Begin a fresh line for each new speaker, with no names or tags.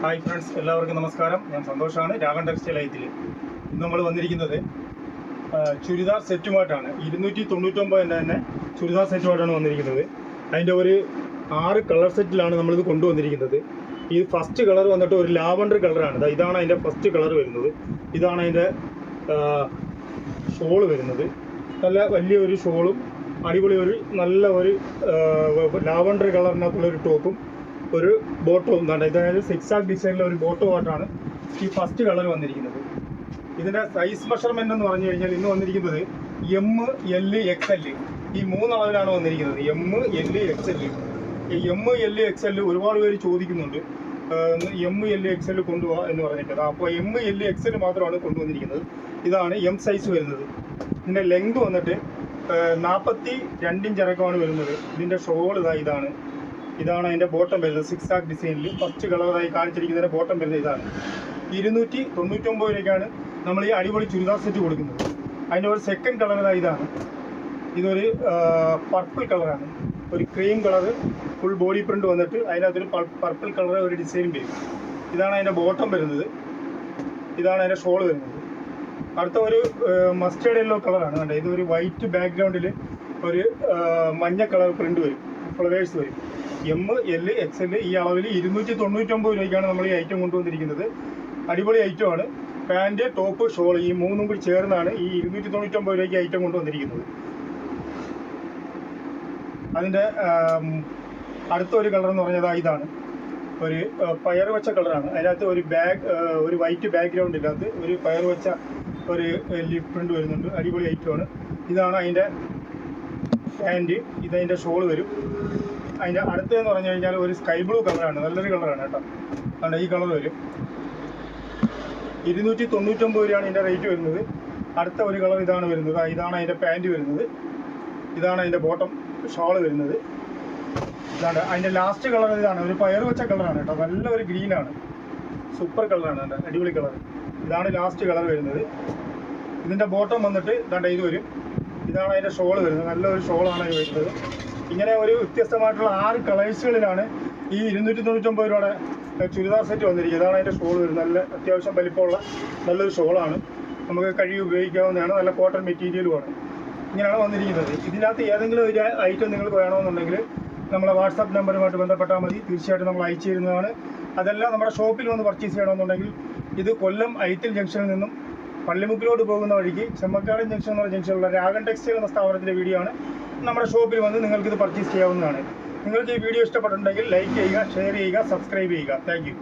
Hi friends, എല്ലാവർക്കും നമസ്കാരം. ഞാൻ സന്തോഷാണ്, രാഗൻ ടെക്സ്റ്റൈൽ ഐത്തിൽ. ഇന്ന് നമ്മൾ വന്നിരിക്കുന്നത് ചുരിദാർ സെറ്റുമായിട്ടാണ്. 299 തന്നെ ചുരിദാർ സെറ്റുമായിട്ടാണ് വന്നിരിക്കുന്നത്. അതിൻ്റെ ഒരു 6 കളർ സെറ്റിലാണ് നമ്മളിത് കൊണ്ടുവന്നിരിക്കുന്നത്. ഈ ഫസ്റ്റ് കളർ വന്നിട്ട് ഒരു ലാവണ്ടർ കളറാണ്. ഇതാണ് അതിൻ്റെ ഫസ്റ്റ് കളർ വരുന്നത്. ഇതാണ് അതിൻ്റെ ഷോള് വരുന്നത്. നല്ല വലിയൊരു ഷോളും അടിപൊളി ഒരു നല്ല ഒരു ലാവണ്ടർ കളറിനകത്തുള്ളൊരു ടോപ്പും ഒരു ബോട്ടവും കണ്ട. ഇതായത് സിക്സാക് ഡിസൈനിലെ ഒരു ബോട്ടവുമായിട്ടാണ് ഈ ഫസ്റ്റ് കളർ വന്നിരിക്കുന്നത്. ഇതിൻ്റെ സൈസ് മെഷർമെൻ്റ് എന്ന് പറഞ്ഞു കഴിഞ്ഞാൽ ഇന്ന് വന്നിരിക്കുന്നത് M, L, XL ഈ 3 അളവിലാണ് വന്നിരിക്കുന്നത്. M, L, XL. ഈ M, L, XL ഒരുപാട് പേര് ചോദിക്കുന്നുണ്ട്, M, L, XL കൊണ്ടുപോകാം എന്ന് പറഞ്ഞിട്ട്. അപ്പോൾ M, L, XL മാത്രമാണ് കൊണ്ടുവന്നിരിക്കുന്നത്. ഇതാണ് M സൈസ് വരുന്നത്. ഇതിൻ്റെ ലെങ്ത് വന്നിട്ട് 42 ഇഞ്ച് ഇറക്കമാണ് വരുന്നത്. ഇതിൻ്റെ ഷോൾ ഇതാണ്. ഇതാണ് അതിൻ്റെ ബോട്ടം വരുന്നത്. സിക്സാക് ഡിസൈനിൽ ഫസ്റ്റ് കളറായി കാണിച്ചിരിക്കുന്നതിൻ്റെ ബോട്ടം വരുന്നത് ഇതാണ്. 299 രൂപയ്ക്കാണ് നമ്മൾ ഈ അടിപൊളി ചുരിദാർ സെറ്റ് കൊടുക്കുന്നത്. അതിൻ്റെ ഒരു സെക്കൻഡ് കളർ ഇതാണ്. ഇതൊരു പർപ്പിൾ കളറാണ്. ഒരു cream colour full body print വന്നിട്ട് അതിനകത്തൊരു പർപ്പിൾ കളർ ഒരു ഡിസൈൻ വരും. ഇതാണ് അതിൻ്റെ ബോട്ടം വരുന്നത്. ഇതാണ് അതിൻ്റെ ഷോൾ വരുന്നത്. അടുത്ത ഒരു മസ്റ്റേർഡ് യെല്ലോ കളറാണ്. കണ്ടത് ഇതൊരു വൈറ്റ് ബാക്ക്ഗ്രൗണ്ടിൽ ഒരു മഞ്ഞ കളർ പ്രിൻ്റ് വരും, ഫ്ലവേഴ്സ് വരും. M, L, XL ഈ അളവിൽ 299 രൂപയ്ക്കാണ് നമ്മൾ ഈ ഐറ്റം കൊണ്ടുവന്നിരിക്കുന്നത്. അടിപൊളി ഐറ്റമാണ്. പാൻറ്റ്, ടോപ്പ്, ഷോൾ ഈ 3 കൂടി ചേർന്നാണ് ഈ 299 രൂപയ്ക്ക് ഐറ്റം കൊണ്ടുവന്നിരിക്കുന്നത്. അതിൻ്റെ അടുത്തൊരു കളർ എന്ന് പറഞ്ഞത് ഇതാണ്. ഒരു പയർ വെച്ച കളറാണ്. അതിനകത്ത് ഒരു വൈറ്റ് ബാക്ക്ഗ്രൗണ്ടിനകത്ത് ഒരു പയർ വെച്ച ഒരു ലിപ് പ്രിൻ്റ് വരുന്നുണ്ട്. അടിപൊളി ഐറ്റമാണ്. ഇതാണ് അതിൻ്റെ പാൻറ്റ്. ഇതതിൻ്റെ ഷോൾ വരും. അതിൻ്റെ അടുത്തതെന്ന് പറഞ്ഞു കഴിഞ്ഞാൽ ഒരു സ്കൈ ബ്ലൂ കളറാണ്. നല്ലൊരു കളറാണ് കേട്ടോ. അതുകൊണ്ട് ഈ കളർ വരും. 299 രൂപയാണ് ഇതിൻ്റെ റേറ്റ് വരുന്നത്. അടുത്ത ഒരു കളർ ഇതാണ് വരുന്നത്. ഇതാണ് അതിൻ്റെ പാൻറ്റ് വരുന്നത്. ഇതാണ് അതിൻ്റെ ബോട്ടം ഷോള് വരുന്നത്. ഇതാണ് അതിൻ്റെ ലാസ്റ്റ് കളർ. ഇതാണ് ഒരു പയർ വെച്ച കളറാണ് കേട്ടോ. നല്ല ഒരു ഗ്രീനാണ്, സൂപ്പർ കളറാണ്. അതിൻ്റെ അടിപൊളി കളർ. ഇതാണ് ലാസ്റ്റ് കളർ വരുന്നത്. ഇതിൻ്റെ ബോട്ടം വന്നിട്ട് ഇതാണ്ട് ഇത് വരും. ഇതാണ് അതിൻ്റെ ഷോള് വരുന്നത്. നല്ലൊരു ഷോളാണ് ഇത് വരുന്നത്. ഇങ്ങനെ ഒരു വ്യത്യസ്തമായിട്ടുള്ള 6 കളേഴ്സുകളിലാണ് ഈ 299 രൂപയുടെ ചുരിദാർ സെറ്റ് വന്നിരിക്കുന്നത്. ഇതാണ് അതിൻ്റെ ഷോൾ വരുന്നത്. നല്ല അത്യാവശ്യം വലിപ്പമുള്ള നല്ലൊരു ഷോളാണ്. നമുക്ക് കഴുകി ഉപയോഗിക്കാവുന്നതാണ്. നല്ല കോട്ടൺ മെറ്റീരിയലുമാണ്. ഇങ്ങനെയാണ് വന്നിരിക്കുന്നത്. ഇതിനകത്ത് ഏതെങ്കിലും ഒരു ഐറ്റം നിങ്ങൾക്ക് വേണമെന്നുണ്ടെങ്കിൽ നമ്മളെ വാട്സാപ്പ് നമ്പറുമായിട്ട് ബന്ധപ്പെട്ടാൽ മതി. തീർച്ചയായിട്ടും നമ്മൾ അയച്ചു തരുന്നതാണ്. അതെല്ലാം നമ്മുടെ ഷോപ്പിൽ വന്ന് പർച്ചേസ് ചെയ്യണമെന്നുണ്ടെങ്കിൽ ഇത് കൊല്ലം ഐത്തിൽ ജംഗ്ഷനിൽ നിന്നും പള്ളിമുക്കിലോട്ട് പോകുന്ന വഴിക്ക് ചെമ്മക്കാട് ജംഗ്ഷൻ എന്ന ജംഗ്ഷനിലുള്ള രാഗൻ ടെക്സ്റ്റൈൽ എന്ന സ്ഥാപനത്തിൻ്റെ വീഡിയോ ആണ്. നമ്മുടെ ഷോപ്പിൽ വന്ന് നിങ്ങൾക്കിത് പർച്ചേസ് ചെയ്യാവുന്നതാണ്. നിങ്ങൾക്ക് ഈ വീഡിയോ ഇഷ്ടപ്പെട്ടിട്ടുണ്ടെങ്കിൽ ലൈക്ക് ചെയ്യുക, ഷെയർ ചെയ്യുക, സബ്സ്ക്രൈബ് ചെയ്യുക. Thank you.